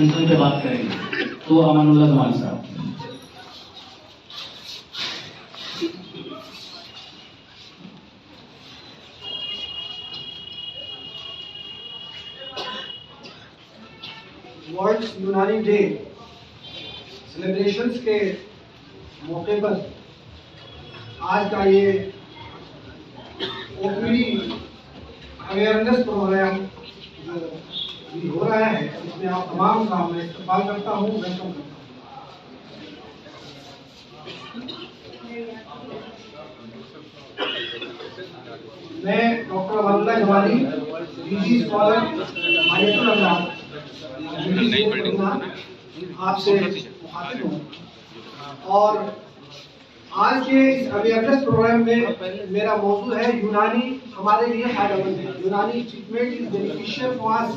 سلسلے پہ بات کریں گے تو امان اللہ زمانی صاحب. ورلڈ یونانی ڈے سیلیبریشنز کے موقع پر آج کا یہ اوپنلی اویئرنیس پروگرام جو ہو رہا ہے اس میں آپ تمام کا میں استقبال کرتا ہوں، ویلکم کرتا ہوں. میں ڈاکٹر امان اللہ زمانی پی جی اسکالر مایت الابرار آپ سے مخاطب ہوں، اور آج کے اس اویئرنیس پروگرام میں میرا موضوع ہے یونانی ہمارے لیے فائدہ مند ہے. یونانی ٹریٹمنٹ از بینیفیشیل فار اس.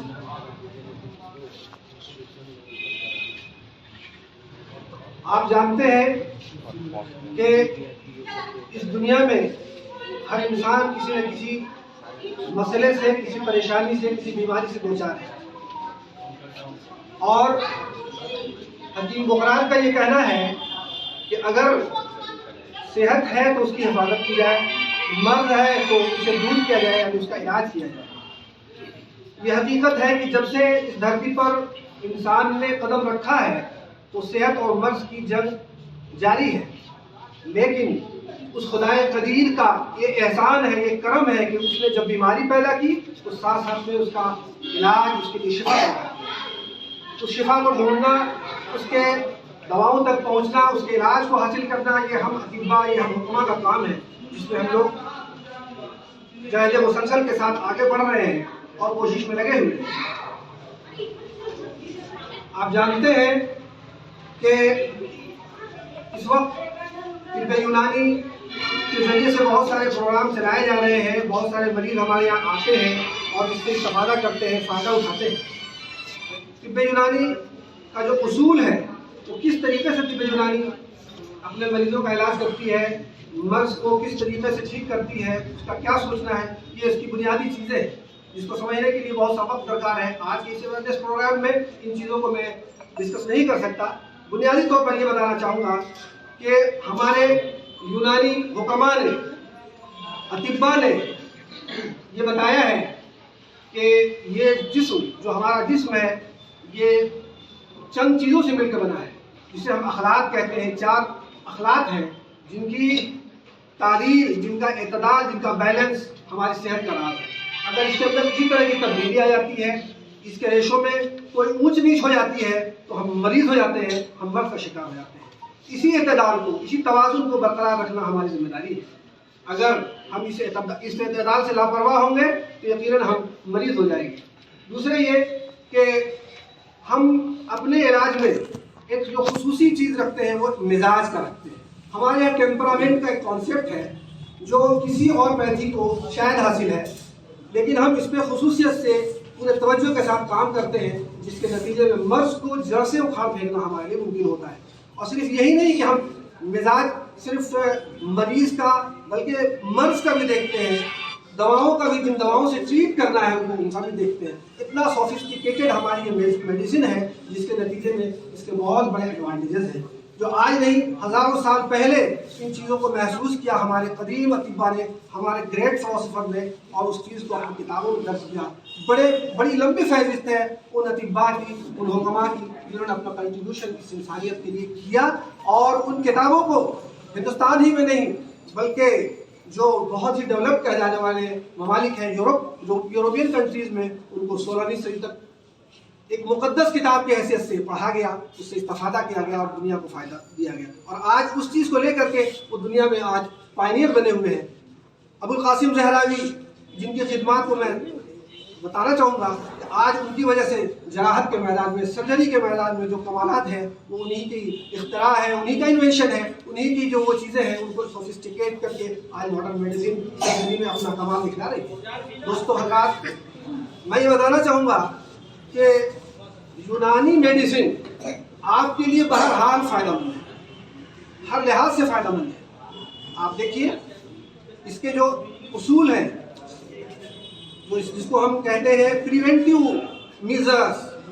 آپ جانتے ہیں کہ اس دنیا میں ہر انسان کسی نہ کسی مسئلے سے، کسی پریشانی سے، کسی بیماری سے دوچار ہے، اور حکیم بقرات کا یہ کہنا ہے کہ اگر صحت ہے تو اس کی حفاظت کی جائے، مرض ہے تو اسے دور کیا جائے، یعنی اس کا علاج کیا جائے. یہ حقیقت ہے کہ جب سے اس دھرتی پر انسان نے قدم رکھا ہے تو صحت اور مرض کی جنگ جاری ہے، لیکن اس خدائے قدیر کا یہ احسان ہے، یہ کرم ہے کہ اس نے جب بیماری پیدا کی تو ساتھ ساتھ میں اس کا علاج، اس کے لیے شفا پیدا کی. اس شفا کو ڈھونڈنا، اس کے دواؤں تک پہنچنا، اس کے علاج کو حاصل کرنا، یہ ہم اطباء، یہ ہم حکماء کا کام ہے، جس میں ہم لوگ جہد مسلسل کے ساتھ آگے بڑھ رہے ہیں اور کوشش میں لگے ہوئے ہیں. آپ جانتے ہیں کہ اس وقت طب یونانی کے ذریعے سے بہت سارے پروگرام چلائے جا رہے ہیں، بہت سارے مریض ہمارے یہاں آتے ہیں اور اس سے استفادہ کرتے ہیں، فائدہ اٹھاتے ہیں. طب یونانی کا جو اصول ہے وہ کس طریقے سے طب یونانی اپنے مریضوں کا علاج کرتی ہے، مرض کو کس طریقے سے ٹھیک کرتی ہے، اس کا کیا سوچنا ہے، یہ اس کی بنیادی چیزیں ہیں جس کو سمجھنے کے لیے بہت سبق درکار ہے. آج کے اس اویئرنیس پروگرام میں ان چیزوں کو میں ڈسکس نہیں کر سکتا. بنیادی طور پر یہ بتانا چاہوں گا کہ ہمارے یونانی حکماء نے، اطباء نے یہ بتایا ہے کہ یہ جسم جو ہمارا جسم ہے یہ چند چیزوں سے مل کر بنا ہے، جسے ہم اخلاق کہتے ہیں. 4 اخلاق ہیں جن کی تعدیل، جن کا اعتدال، جن کا بیلنس ہماری صحت کا راز ہے. اگر اس کے اندر کسی طرح کی تبدیلی آ جاتی ہے، اس کے ریشوں میں کوئی اونچ نیچ ہو جاتی ہے تو ہم مریض ہو جاتے ہیں، ہم مرض کا شکار ہو جاتے ہیں. اسی اعتدال کو، اسی توازن کو برقرار رکھنا ہماری ذمہ داری ہے. اگر ہم اس اعتدال سے لاپرواہ ہوں گے تو یقیناً ہم مریض ہو جائیں گے. دوسرے یہ کہ ہم اپنے علاج میں ایک جو خصوصی چیز رکھتے ہیں وہ مزاج کا رکھتے ہیں. ہمارے یہاں ٹیمپرامنٹ کا ایک کانسیپٹ ہے جو کسی اور پیتھی کو شاید حاصل ہے، لیکن ہم اس پہ خصوصیت سے پورے توجہ کے ساتھ کام کرتے ہیں، جس کے نتیجے میں مرض کو جڑ سے اکھاڑ پھینکنا ہمارے لیے ممکن ہوتا ہے. اور صرف یہی نہیں کہ ہم مزاج صرف مریض کا بلکہ مرض کا بھی دیکھتے ہیں، دواؤں کا بھی، جن دواؤں سے ٹریٹ کرنا ہے ان کا بھی دیکھتے ہیں. اتنا سوفسٹیکیٹڈ ہماری یہ میڈیسن ہے جس کے نتیجے میں اس کے بہت بڑے ایڈوانٹیجز ہیں جو آج نہیں، ہزاروں سال پہلے ان چیزوں کو محسوس کیا ہمارے قدیم اطباء نے، ہمارے گریٹ فلاسفر نے، اور اس چیز کو اپنی کتابوں میں درج کیا. بڑی لمبی فہرست ہے ان اطباء کی، ان حکماء کی جنہوں نے اپنا کنٹریبیوشن اس انسانیت کے لیے کیا. اور ان کتابوں کو ہندوستان ہی میں نہیں بلکہ جو بہت ہی ڈیولپ کہے جانے والے ممالک ہیں، یورپین کنٹریز میں، ان کو 16ویں صدی تک ایک مقدس کتاب کی حیثیت سے پڑھا گیا، اس سے استفادہ کیا گیا اور دنیا کو فائدہ دیا گیا. اور آج اس چیز کو لے کر کے وہ دنیا میں آج پائنیئر بنے ہوئے ہیں. ابو القاسم زہراوی جن کی خدمات کو میں بتانا چاہوں گا کہ آج ان کی وجہ سے جراحت کے میدان میں، سرجری کے میدان میں جو کمالات ہیں وہ انہی کی اختراع ہے، انہی کا انوینشن ہے، انہی کی جو وہ چیزیں ہیں ان کو سوفسٹیکیٹ کر کے آج ماڈرن میڈیسن زندگی میں اپنا کمال دکھلا رہی ہے. دوستو حضرات، میں یہ بتانا چاہوں گا کہ یونانی میڈیسن آپ کے لیے بہرحال فائدہ مند ہے، ہر لحاظ سے فائدہ مند ہے. آپ دیکھیے اس کے جو اصول ہیں، جس کو ہم کہتے ہیں پریونٹیو میزرز،